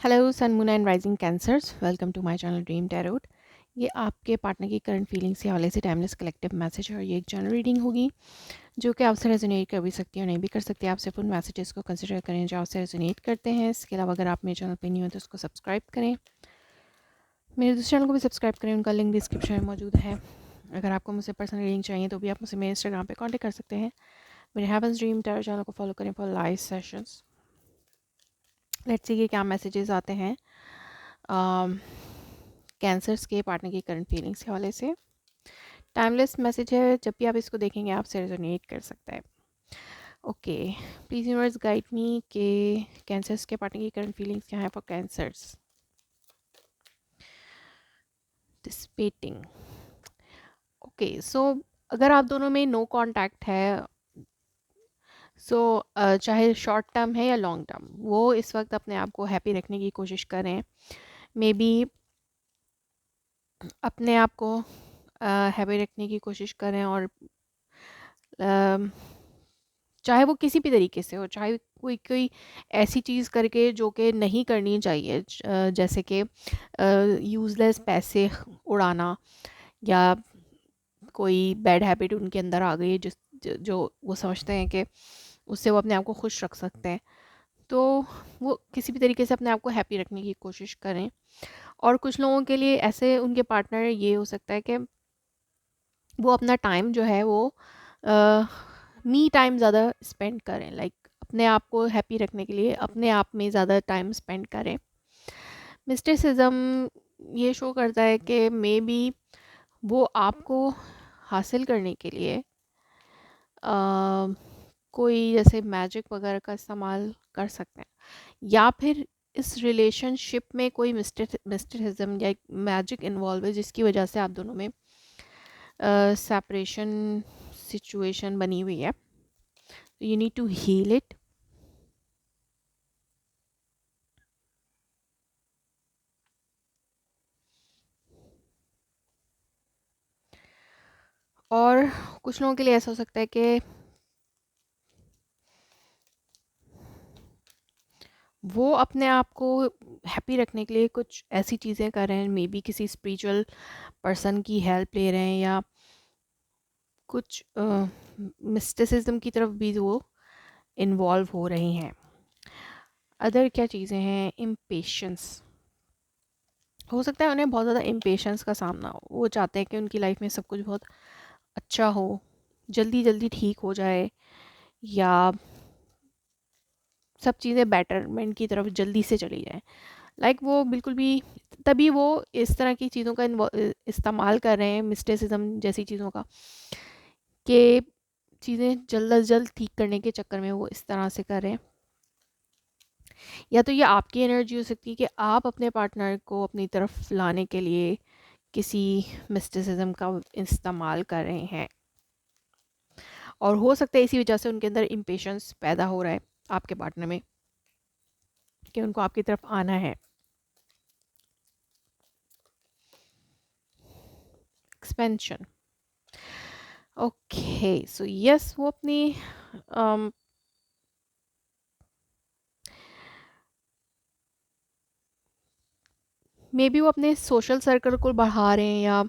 Hello sun moon and rising cancers, welcome to my channel dream tarot. ये आपके partner की current feelings के हवाले से टाइमलेस कलेक्टिव मैसेज है और ये एक जनरल रीडिंग होगी जो कि आपसे रेजोनेट कर भी सकती है और नहीं भी कर सकती। आप सिर्फ उन मैसेजेस को कंसिडर करें जो आपसे रेजोनेट करते हैं। इसके अलावा अगर आप मेरे चैनल पर नहीं हो तो उसको सब्सक्राइब करें, मेरे दूसरे चैनल को भी सब्सक्राइब करें, उनका लिंक डिस्क्रिप्शन में मौजूद है। अगर आपको मुझसे पर्सनल रीडिंग चाहिए तो भी आप मुझसे मेरे इंस्टाग्राम पर कॉन्टेक्ट कर सकते हैं। मेरे हेवंस ड्रीम टैरो चैनल को फॉलो करें for live sessions. Let's see कि क्या मैसेजेस आते हैं कैंसर्स के पार्टनर की करंट फीलिंग्स के हवाले से। टाइमलेस मैसेज है, जब भी आप इसको देखेंगे आपसे रेजोनेट कर सकता है। ओके, प्लीज यूनिवर्स गाइड मी के कैंसर्स के पार्टनर की करंट फीलिंग्स क्या है फॉर कैंसर्स। डिस्पेटिंग। ओके, सो अगर आप दोनों में नो कांटेक्ट है, सो चाहे शॉर्ट टर्म है या लॉन्ग टर्म, वो इस वक्त अपने आप को हैप्पी रखने की कोशिश करें। मे बी अपने आप को हैप्पी रखने की कोशिश करें और चाहे वो किसी भी तरीके से हो, चाहे कोई कोई ऐसी चीज़ करके जो कि नहीं करनी चाहिए, जैसे कि यूज़लेस पैसे उड़ाना या कोई बैड हैबिट उनके अंदर आ गई है जो वो समझते हैं कि उससे वो अपने आप को खुश रख सकते हैं, तो वो किसी भी तरीके से अपने आप को हैप्पी रखने की कोशिश करें। और कुछ लोगों के लिए ऐसे उनके पार्टनर ये हो सकता है कि वो अपना टाइम जो है वो मी टाइम ज़्यादा स्पेंड करें, लाइक अपने आप को हैप्पी रखने के लिए अपने आप में ज़्यादा टाइम स्पेंड करें। मिस्टिसिज्म ये शो करता है कि मे बी वो आपको हासिल करने के लिए कोई जैसे मैजिक वगैरह का इस्तेमाल कर सकते हैं, या फिर इस रिलेशनशिप में कोई मिस्टिसिज्म या मैजिक इन्वॉल्व है जिसकी वजह से आप दोनों में सेपरेशन सिचुएशन बनी हुई है। You need to heal it. और कुछ लोगों के लिए ऐसा हो सकता है कि वो अपने आप को हैप्पी रखने के लिए कुछ ऐसी चीज़ें कर रहे हैं, मे बी किसी स्पिरिचुअल पर्सन की हेल्प ले रहे हैं या कुछ मिस्टिसिज्म की तरफ भी वो इन्वॉल्व हो रहे हैं। अदर क्या चीज़ें हैं, इम्पेशंस हो सकता है, उन्हें बहुत ज़्यादा इम्पेशंस का सामना हो। वो चाहते हैं कि उनकी लाइफ में सब कुछ बहुत अच्छा हो, जल्दी जल्दी ठीक हो जाए, या सब चीज़ें बेटरमेंट की तरफ जल्दी से चली जाएं। लाइक वो बिल्कुल भी, तभी वो इस तरह की चीज़ों का इस्तेमाल कर रहे हैं, मिस्टिसिज्म जैसी चीज़ों का, कि चीज़ें जल्द अज जल्द ठीक करने के चक्कर में वो इस तरह से कर रहे हैं। या तो ये आपकी एनर्जी हो सकती है कि आप अपने पार्टनर को अपनी तरफ लाने के लिए किसी मिस्टिसिज्म का इस्तेमाल कर रहे हैं, और हो सकता है इसी वजह से उनके अंदर इम्पेशंस पैदा हो रहा है आपके पार्टनर में कि उनको आपकी तरफ आना है। एक्सपेंशन। ओके, सो यस, वो अपनी मे बी वो अपने सोशल सर्कल को बढ़ा रहे हैं, या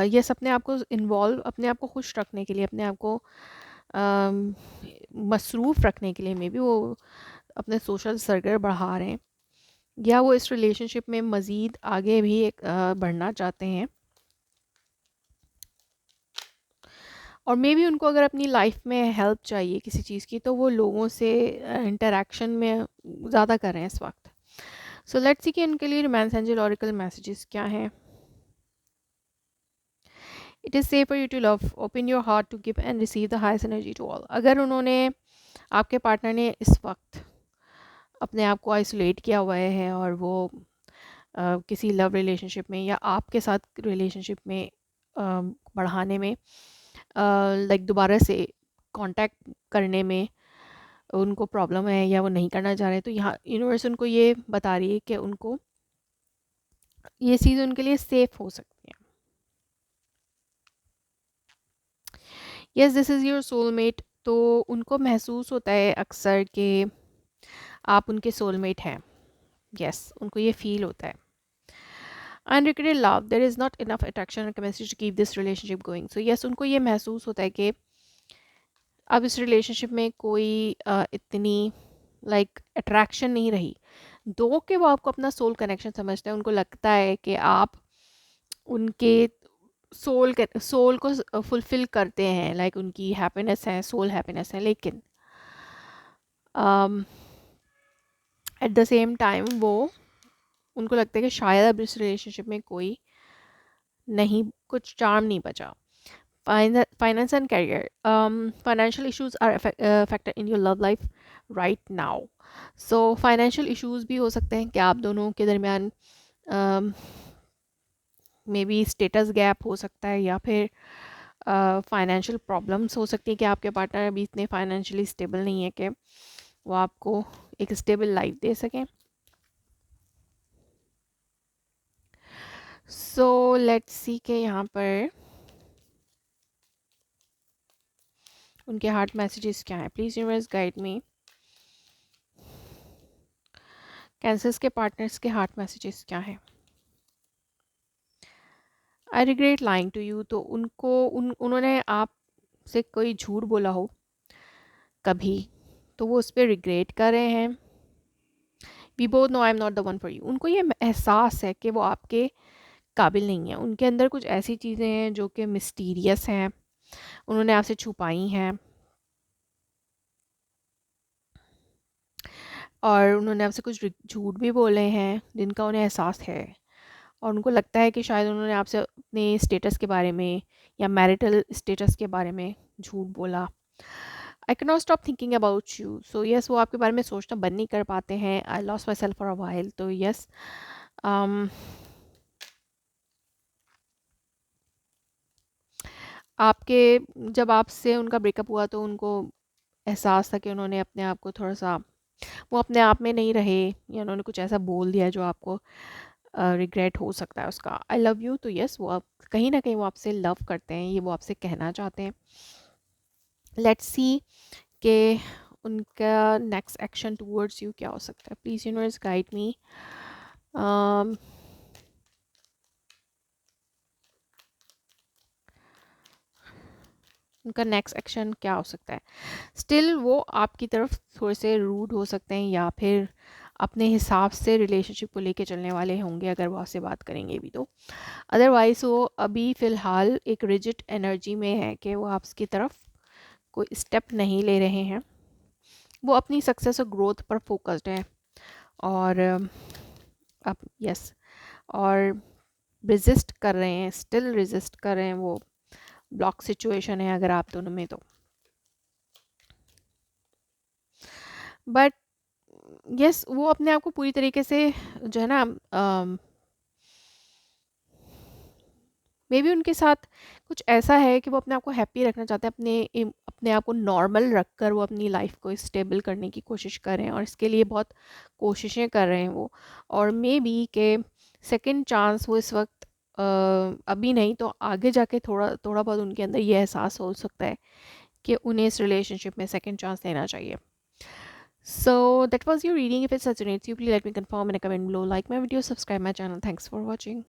यस अपने आप को इन्वॉल्व, अपने आप को खुश रखने के लिए, अपने आप को मसरूफ़ रखने के लिए मे बी वो अपने सोशल सर्कल बढ़ा रहे हैं, या वो इस रिलेशनशिप में मज़ीद आगे भी एक बढ़ना चाहते हैं। और मे बी उनको अगर अपनी लाइफ में हेल्प चाहिए किसी चीज़ की, तो वो लोगों से इंटरेक्शन में ज़्यादा कर रहे हैं इस वक्त। सो लेट्स सी कि उनके लिए रोमांस एंजल ऑरिकल मैसेजेस क्या हैं। It is safe for you to love, open your heart to give and receive the highest energy to all. अगर उन्होंने, आपके पार्टनर ने इस वक्त अपने आप को आइसोलेट किया हुआ है और वो किसी लव रिलेशनशिप में या आपके साथ रिलेशनशिप में बढ़ाने में, लाइक दोबारा से कांटेक्ट करने में उनको प्रॉब्लम है या वो नहीं करना चाह रहे, तो यहाँ यूनिवर्स उनको ये बता रही है कि उनको ये चीज़ उनके लिए सेफ हो सकती है। Yes, this is your soulmate. तो उनको महसूस होता है अक्सर कि आप उनके सोलमेट हैं। यस, उनको ये फील होता है। Unrequited love, there is not enough attraction and chemistry to keep this relationship going. So yes, उनको ये महसूस होता है कि अब इस रिलेशनशिप में कोई इतनी अट्रैक्शन नहीं रही। दो के वो आपको अपना सोल कनेक्शन समझते हैं, उनको लगता है कि आप उनके सोल को फुलफिल करते हैं, उनकी हैप्पीनेस है, सोल हैप्पीनेस है। लेकिन एट द सेम टाइम वो उनको लगता है कि शायद अब इस रिलेशनशिप में कोई नहीं, कुछ चार्म नहीं बचा। Finance and career, financial issues are factor in your love life right now. So financial issues भी हो सकते हैं कि आप दोनों के दरमियान मे बी स्टेटस गैप हो सकता है, या फिर फाइनेंशियल प्रॉब्लम्स हो सकती है कि आपके पार्टनर अभी इतने फाइनेंशियली स्टेबल नहीं है कि वो आपको एक स्टेबल लाइफ दे सकें। सो लेट्स सी के यहाँ पर उनके हार्ट मैसेजेस क्या हैं। Please universe guide me. Cancers के पार्टनर्स के हार्ट मैसेजेस क्या हैं। I regret lying to you, तो उन्होंने आपसे कोई झूठ बोला हो कभी, तो वो उस पर रिग्रेट कर रहे हैं। We both know I am not the one for you, उनको ये एहसास है कि वो आपके काबिल नहीं है। उनके अंदर कुछ ऐसी चीज़ें हैं जो कि मिस्टीरियस हैं, उन्होंने आपसे छुपाई हैं, और उन्होंने आपसे कुछ झूठ भी बोले हैं जिनका उन्हें एहसास है। और उनको लगता है कि शायद उन्होंने आपसे अपने स्टेटस के बारे में या मैरिटल स्टेटस के बारे में झूठ बोला। I can not stop thinking about you, so yes, वो आपके बारे में सोचना बंद नहीं कर पाते हैं। I lost my self for a while, तो यस, आपके जब आपसे उनका ब्रेकअप हुआ तो उनको एहसास था कि उन्होंने अपने आप को थोड़ा सा, वो अपने आप में नहीं रहे, या उन्होंने कुछ ऐसा बोल दिया जो आपको रिग्रेट हो सकता है उसका। आई लव यू, तो यस, वो आप कहीं ना कहीं वो आपसे लव करते हैं, ये वो आपसे कहना चाहते हैं। लेट्स सी कि उनका नेक्स्ट एक्शन टूवर्ड्स यू क्या हो सकता है। प्लीज़ यूनिवर्स गाइड मी। उनका नेक्स्ट एक्शन क्या हो सकता है। स्टिल वो आपकी तरफ थोड़े से रूड हो सकते हैं, या फिर अपने हिसाब से रिलेशनशिप को लेके चलने वाले होंगे अगर वो आपसे बात करेंगे भी तो। अदरवाइज वो अभी फ़िलहाल एक रिजिड एनर्जी में है कि वो आपकी तरफ कोई स्टेप नहीं ले रहे हैं। वो अपनी सक्सेस और ग्रोथ पर फोकस्ड है, और अब यस, और रेजिस्ट कर रहे हैं, स्टिल रेजिस्ट कर रहे हैं। वो ब्लॉक सिचुएशन है अगर आप दोनों में तो। बट यस, वो अपने आप को पूरी तरीके से जो है ना, मे बी उनके साथ कुछ ऐसा है कि वो अपने आप को हैप्पी रखना चाहते हैं, अपने आप को नॉर्मल रख कर वो अपनी लाइफ को स्टेबल करने की कोशिश कर रहे हैं, और इसके लिए बहुत कोशिशें कर रहे हैं वो। और मे बी के सेकंड चांस वो इस वक्त अभी नहीं तो आगे जाके थोड़ा थोड़ा बहुत उनके अंदर ये एहसास हो सकता है कि उन्हें इस रिलेशनशिप में सेकंड चांस देना चाहिए। So that was your reading. If it resonates you, please let me confirm in a comment below. Like my video, subscribe my channel. Thanks for watching.